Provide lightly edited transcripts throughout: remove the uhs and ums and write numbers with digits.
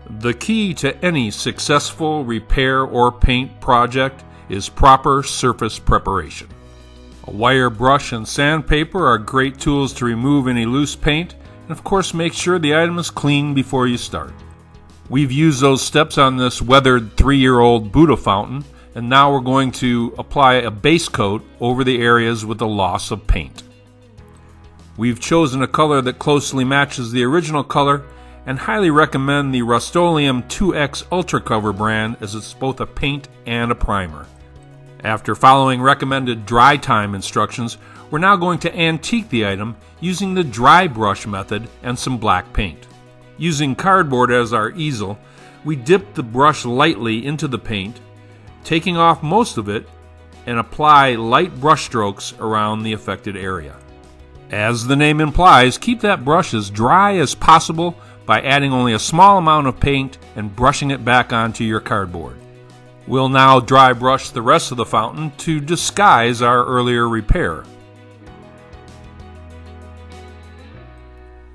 The key to any successful repair or paint project is proper surface preparation. A wire brush and sandpaper are great tools to remove any loose paint, and of course make sure the item is clean before you start. We've used those steps on this weathered 3-year-old Buddha fountain, and now we're going to apply a base coat over the areas with the loss of paint. We've chosen a color that closely matches the original color and highly recommend the Rust-Oleum 2X Ultra Cover brand, as it's both a paint and a primer. After following recommended dry time instructions, we're now going to antique the item using the dry brush method and some black paint. Using cardboard as our easel, we dip the brush lightly into the paint, taking off most of it, and apply light brush strokes around the affected area. As the name implies, keep that brush as dry as possible by adding only a small amount of paint and brushing it back onto your cardboard. We'll now dry brush the rest of the fountain to disguise our earlier repair.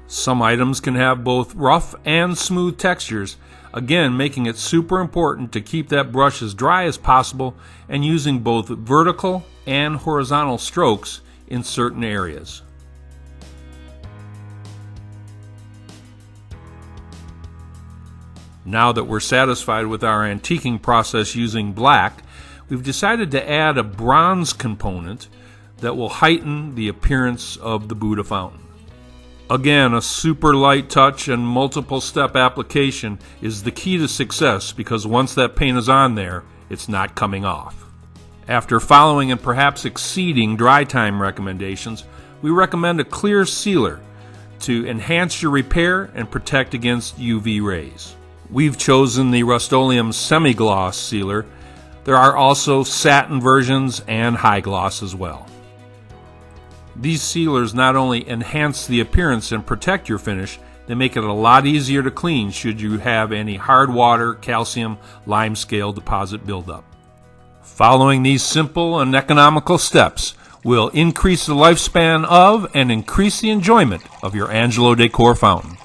Some items can have both rough and smooth textures, again making it super important to keep that brush as dry as possible and using both vertical and horizontal strokes in certain areas. Now that we're satisfied with our antiquing process using black, we've decided to add a bronze component that will heighten the appearance of the Buddha fountain. Again, a super light touch and multiple step application is the key to success, because once that paint is on there, it's not coming off. After following and perhaps exceeding dry time recommendations, we recommend a clear sealer to enhance your repair and protect against UV rays. We've chosen the Rust-Oleum Semi-Gloss Sealer. There are also satin versions and high gloss as well. These sealers not only enhance the appearance and protect your finish, they make it a lot easier to clean should you have any hard water, calcium, limescale deposit buildup. Following these simple and economical steps will increase the lifespan of and increase the enjoyment of your Angelo Decor fountain.